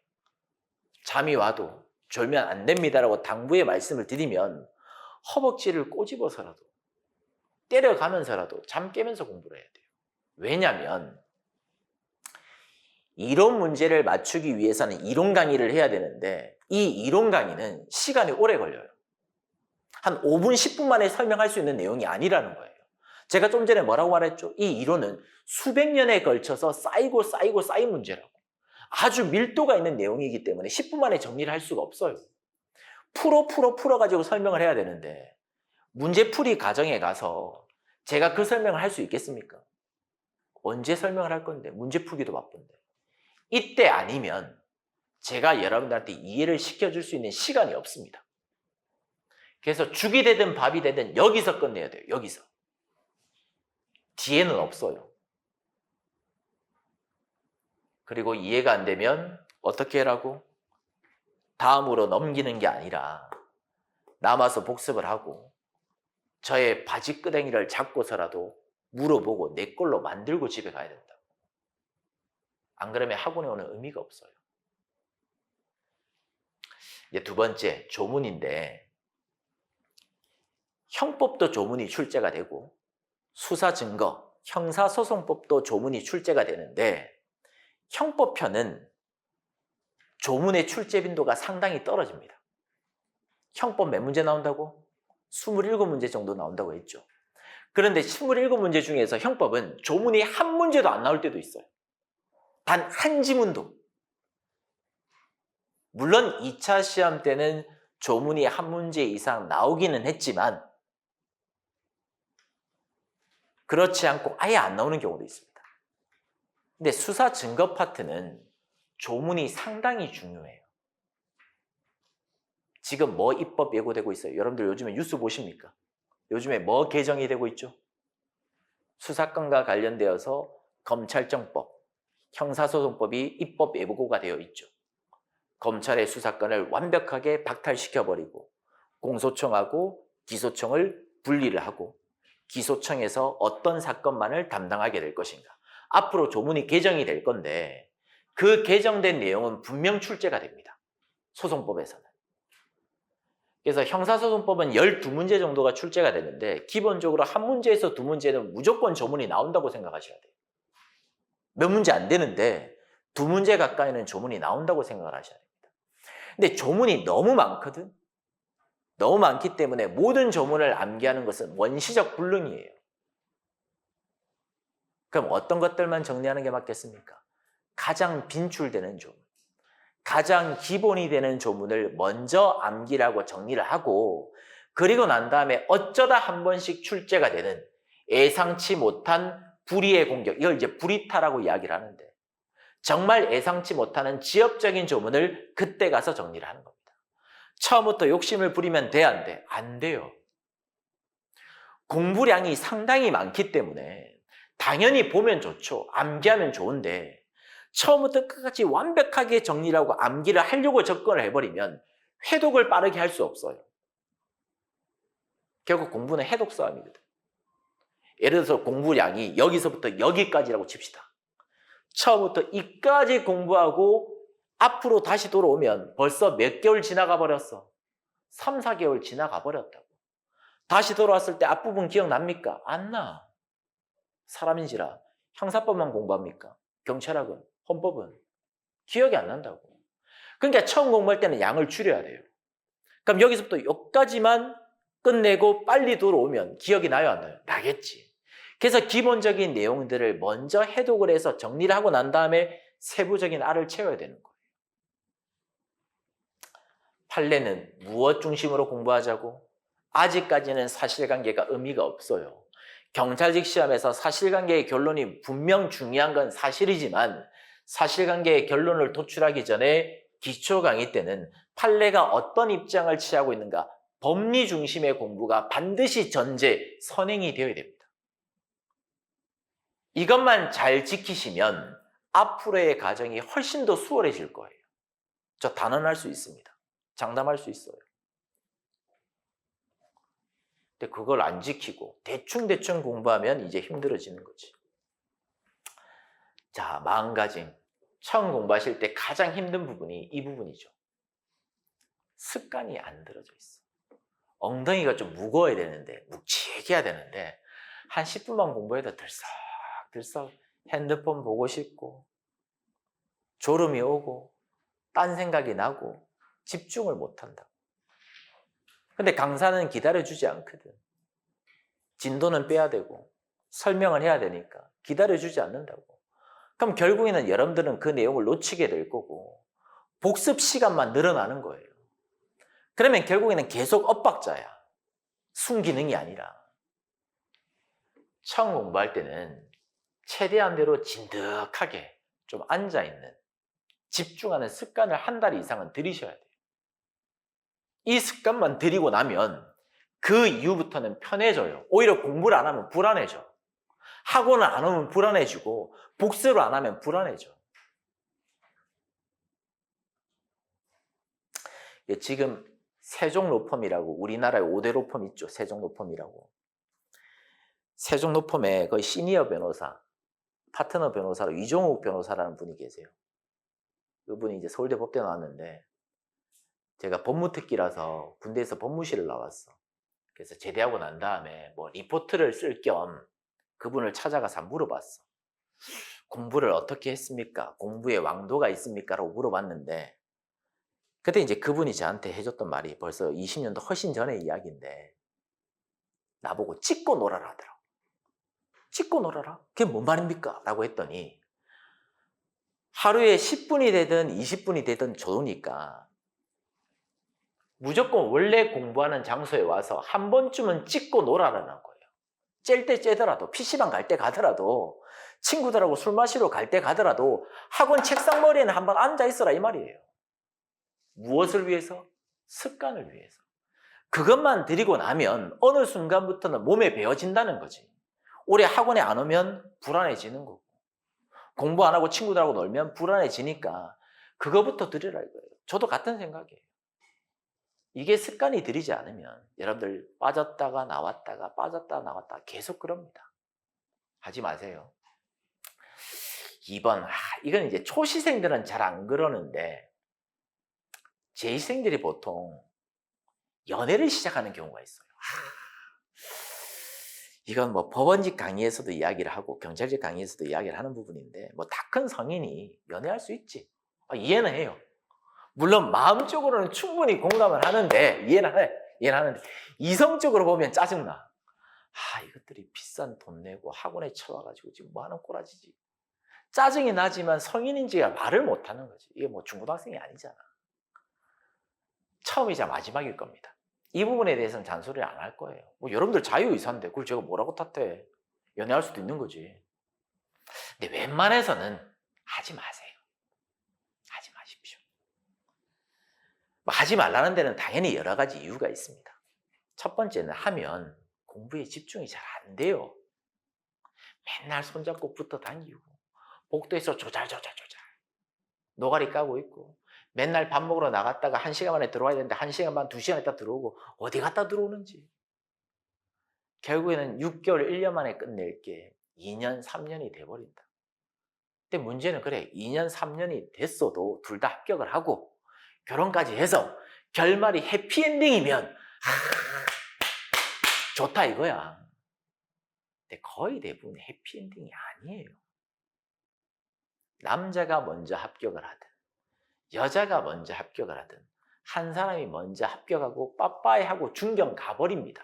잠이 와도 졸면 안 됩니다라고 당부의 말씀을 드리면 허벅지를 꼬집어서라도 때려가면서라도 잠 깨면서 공부를 해야 돼요. 왜냐하면 이론 문제를 맞추기 위해서는 이론 강의를 해야 되는데 이 이론 강의는 시간이 오래 걸려요. 한 5분, 10분 만에 설명할 수 있는 내용이 아니라는 거예요. 제가 좀 전에 뭐라고 말했죠? 이 이론은 수백 년에 걸쳐서 쌓인 문제라고. 아주 밀도가 있는 내용이기 때문에 10분 만에 정리를 할 수가 없어요. 풀어가지고 설명을 해야 되는데 문제풀이 과정에 가서 제가 그 설명을 할 수 있겠습니까? 언제 설명을 할 건데, 문제 풀기도 바쁜데. 이때 아니면 제가 여러분들한테 이해를 시켜줄 수 있는 시간이 없습니다. 그래서 죽이 되든 밥이 되든 여기서 끝내야 돼요. 여기서. 뒤에는 없어요. 그리고 이해가 안 되면 어떻게 하라고? 다음으로 넘기는 게 아니라 남아서 복습을 하고 저의 바지끄댕이를 잡고서라도 물어보고 내 걸로 만들고 집에 가야 된다. 안 그러면 학원에 오는 의미가 없어요. 이제 두 번째, 조문인데 형법도 조문이 출제가 되고 수사증거, 형사소송법도 조문이 출제가 되는데 형법편은 조문의 출제 빈도가 상당히 떨어집니다. 형법 몇 문제 나온다고? 27문제 정도 나온다고 했죠. 그런데 27문제 중에서 형법은 조문이 한 문제도 안 나올 때도 있어요. 단 한 지문도. 물론 2차 시험 때는 조문이 한 문제 이상 나오기는 했지만 그렇지 않고 아예 안 나오는 경우도 있습니다. 근데 수사 증거 파트는 조문이 상당히 중요해요. 지금 뭐 입법 예고되고 있어요? 여러분들 요즘에 뉴스 보십니까? 요즘에 뭐 개정이 되고 있죠? 수사권과 관련되어서 검찰청법, 형사소송법이 입법 예고가 되어 있죠. 검찰의 수사권을 완벽하게 박탈시켜버리고 공소청하고 기소청을 분리를 하고 기소청에서 어떤 사건만을 담당하게 될 것인가. 앞으로 조문이 개정이 될 건데 그 개정된 내용은 분명 출제가 됩니다. 소송법에서는. 그래서 형사소송법은 12문제 정도가 출제가 되는데 기본적으로 한 문제에서 두 문제는 무조건 조문이 나온다고 생각하셔야 돼요. 몇 문제 안 되는데 두 문제 가까이는 조문이 나온다고 생각을 하셔야 됩니다. 근데 조문이 너무 많거든. 너무 많기 때문에 모든 조문을 암기하는 것은 원시적 불능이에요. 그럼 어떤 것들만 정리하는 게 맞겠습니까? 가장 빈출되는 조문, 가장 기본이 되는 조문을 먼저 암기라고 정리를 하고 그리고 난 다음에 어쩌다 한 번씩 출제가 되는 예상치 못한 불의의 공격, 이걸 이제 불이타라고 이야기를 하는데 정말 예상치 못하는 지엽적인 조문을 그때 가서 정리를 하는 겁니다. 처음부터 욕심을 부리면 돼, 안 돼? 안 돼요. 공부량이 상당히 많기 때문에 당연히 보면 좋죠. 암기하면 좋은데 처음부터 끝까지 완벽하게 정리를 하고 암기를 하려고 접근을 해버리면 회독을 빠르게 할 수 없어요. 결국 공부는 해독 싸움이거든. 예를 들어서 공부량이 여기서부터 여기까지라고 칩시다. 처음부터 이까지 공부하고 앞으로 다시 돌아오면 벌써 몇 개월 지나가 버렸어. 3, 4개월 지나가 버렸다고. 다시 돌아왔을 때 앞부분 기억납니까? 안 나. 사람인지라 형사법만 공부합니까? 경찰학은, 헌법은 기억이 안 난다고. 그러니까 처음 공부할 때는 양을 줄여야 돼요. 그럼 여기서부터 여기까지만 끝내고 빨리 돌아오면 기억이 나요, 안 나요? 나겠지. 그래서 기본적인 내용들을 먼저 해독을 해서 정리를 하고 난 다음에 세부적인 알을 채워야 되는 거예요. 판례는 무엇 중심으로 공부하자고? 아직까지는 사실관계가 의미가 없어요. 경찰직 시험에서 사실관계의 결론이 분명 중요한 건 사실이지만 사실관계의 결론을 도출하기 전에 기초 강의 때는 판례가 어떤 입장을 취하고 있는가 법리 중심의 공부가 반드시 전제, 선행이 되어야 됩니다. 이것만 잘 지키시면 앞으로의 과정이 훨씬 더 수월해질 거예요. 저 단언할 수 있습니다. 장담할 수 있어요. 근데 그걸 안 지키고 대충 공부하면 이제 힘들어지는 거지. 자, 마음가짐. 처음 공부하실 때 가장 힘든 부분이 이 부분이죠. 습관이 안 들어져 있어. 엉덩이가 좀 무거워야 되는데, 묵직해야 되는데 한 10분만 공부해도 들썩들썩 핸드폰 보고 싶고 졸음이 오고 딴 생각이 나고 집중을 못한다. 근데 강사는 기다려주지 않거든. 진도는 빼야 되고 설명을 해야 되니까 기다려주지 않는다고. 그럼 결국에는 여러분들은 그 내용을 놓치게 될 거고 복습 시간만 늘어나는 거예요. 그러면 결국에는 계속 엇박자야. 순기능이 아니라. 처음 공부할 때는 최대한대로 진득하게 좀 앉아있는 집중하는 습관을 한 달 이상은 들이셔야 돼요. 이 습관만 들이고 나면 그 이후부터는 편해져요. 오히려 공부를 안 하면 불안해져. 학원을 안 오면 불안해지고 복습을 안 하면 불안해져. 지금 세종로펌이라고 우리나라에 5대 로펌 있죠. 세종로펌이라고. 세종로펌에 거의 시니어 변호사, 파트너 변호사로 이종욱 변호사라는 분이 계세요. 그분이 이제 서울대 법대 나왔는데 제가 법무특기라서 군대에서 법무실을 나왔어. 그래서 제대하고 난 다음에 뭐 리포트를 쓸 겸 그분을 찾아가서 물어봤어. 공부를 어떻게 했습니까? 공부에 왕도가 있습니까? 라고 물어봤는데 그때 이제 그분이 저한테 해줬던 말이 벌써 20년도 훨씬 전의 이야기인데 나보고 찍고 놀아라 하더라고. 찍고 놀아라? 그게 뭔 말입니까? 라고 했더니 하루에 10분이 되든 20분이 되든 좋으니까 무조건 원래 공부하는 장소에 와서 한 번쯤은 찍고 놀아라는 거예요. 짤 때 째더라도 PC방 갈 때 가더라도 친구들하고 술 마시러 갈 때 가더라도 학원 책상 머리에는 한번 앉아 있어라 이 말이에요. 무엇을 위해서? 습관을 위해서. 그것만 들이고 나면 어느 순간부터는 몸에 배어진다는 거지. 오래 학원에 안 오면 불안해지는 거고 공부 안 하고 친구들하고 놀면 불안해지니까 그거부터 들이라 이거예요. 저도 같은 생각이에요. 이게 습관이 들이지 않으면 여러분들 빠졌다가 나왔다가 빠졌다가 나왔다가 계속 그럽니다. 하지 마세요. 2번, 이건 이제 초시생들은 잘 안 그러는데 재시생들이 보통 연애를 시작하는 경우가 있어요. 이건 뭐 법원직 강의에서도 이야기를 하고 경찰직 강의에서도 이야기를 하는 부분인데 뭐 다 큰 성인이 연애할 수 있지. 이해는 해요. 물론 마음적으로는 충분히 공감을 하는데 이해는 하는데 이성적으로 보면 짜증나. 이것들이 비싼 돈 내고 학원에 쳐와가지고 지금 뭐 하는 꼬라지지. 짜증이 나지만 성인인지가 말을 못하는 거지. 이게 뭐 중고등학생이 아니잖아. 처음이자 마지막일 겁니다. 이 부분에 대해서는 잔소리를 안 할 거예요. 뭐 여러분들 자유의사인데 그걸 제가 뭐라고 탓해. 연애할 수도 있는 거지. 근데 웬만해서는 하지 마세요. 하지 마십시오. 하지 말라는 데는 당연히 여러 가지 이유가 있습니다. 첫 번째는 하면 공부에 집중이 잘 안 돼요. 맨날 손잡고 붙어 다니고 복도에서 조잘 노가리 까고 있고 맨날 밥 먹으러 나갔다가 1시간 만에 들어와야 되는데 1시간 반, 2시간 있다 들어오고 어디 갔다 들어오는지. 결국에는 6개월, 1년 만에 끝낼 게 2년, 3년이 돼버린다. 근데 문제는 그래. 2년, 3년이 됐어도 둘 다 합격을 하고 결혼까지 해서 결말이 해피엔딩이면 좋다 이거야. 근데 거의 대부분 해피엔딩이 아니에요. 남자가 먼저 합격을 하든 여자가 먼저 합격을 하든 한 사람이 먼저 합격하고 빠빠이 하고 중경 가버립니다.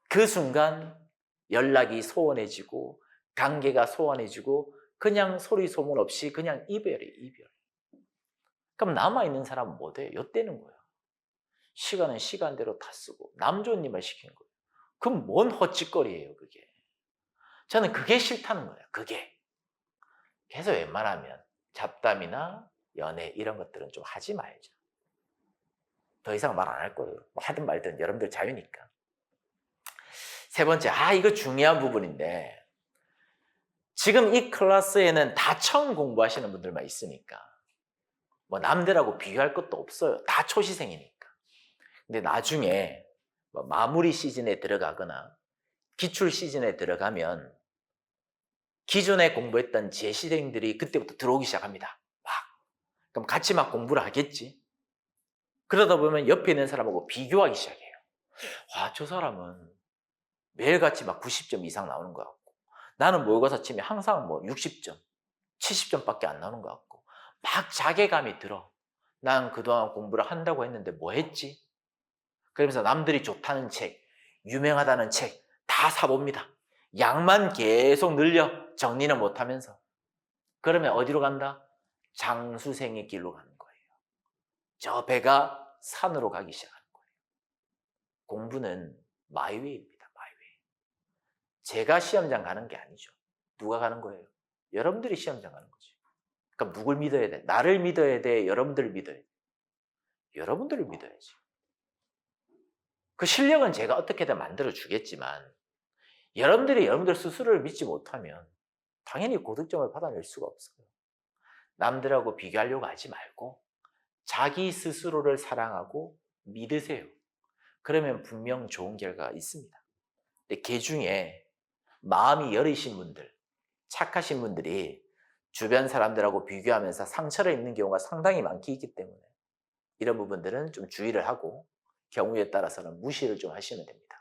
그 순간 연락이 소원해지고 관계가 소원해지고 그냥 소리 소문 없이 그냥 이별이에요. 이별. 그럼 남아있는 사람은 뭐 돼? 엿대는 거야. 시간은 시간대로 다 쓰고 남 좋은 일만 시키는 거예요. 그럼 뭔 헛짓거리예요 그게. 저는 그게 싫다는 거예요. 그게. 그래서 웬만하면 잡담이나 연애 이런 것들은 좀 하지 말자. 더 이상 말 안 할 거예요. 뭐 하든 말든 여러분들 자유니까. 세 번째, 이거 중요한 부분인데 지금 이 클래스에는 다 처음 공부하시는 분들만 있으니까 뭐 남들하고 비교할 것도 없어요. 다 초시생이니까. 근데 나중에 뭐 마무리 시즌에 들어가거나 기출 시즌에 들어가면 기존에 공부했던 재시생들이 그때부터 들어오기 시작합니다. 그럼 같이 막 공부를 하겠지. 그러다 보면 옆에 있는 사람하고 비교하기 시작해요. 저 사람은 매일같이 막 90점 이상 나오는 것 같고 나는 모의고사 치면 항상 뭐 60점, 70점밖에 안 나오는 것 같고 막 자괴감이 들어. 난 그동안 공부를 한다고 했는데 뭐 했지? 그러면서 남들이 좋다는 책, 유명하다는 책 다 사봅니다. 양만 계속 늘려 정리는 못하면서. 그러면 어디로 간다? 장수생의 길로 가는 거예요. 저 배가 산으로 가기 시작하는 거예요. 공부는 마이웨이입니다. 마이웨이. 제가 시험장 가는 게 아니죠. 누가 가는 거예요? 여러분들이 시험장 가는 거지. 그럼 누굴 믿어야 돼? 나를 믿어야 돼? 여러분들을 믿어야 돼? 여러분들을 믿어야지. 그 실력은 제가 어떻게든 만들어 주겠지만 여러분들이 여러분들 스스로를 믿지 못하면 당연히 고득점을 받아낼 수가 없어요. 남들하고 비교하려고 하지 말고 자기 스스로를 사랑하고 믿으세요. 그러면 분명 좋은 결과가 있습니다. 근데 그 중에 마음이 여리신 분들, 착하신 분들이 주변 사람들하고 비교하면서 상처를 입는 경우가 상당히 많기 때문에 이런 부분들은 좀 주의를 하고 경우에 따라서는 무시를 좀 하시면 됩니다.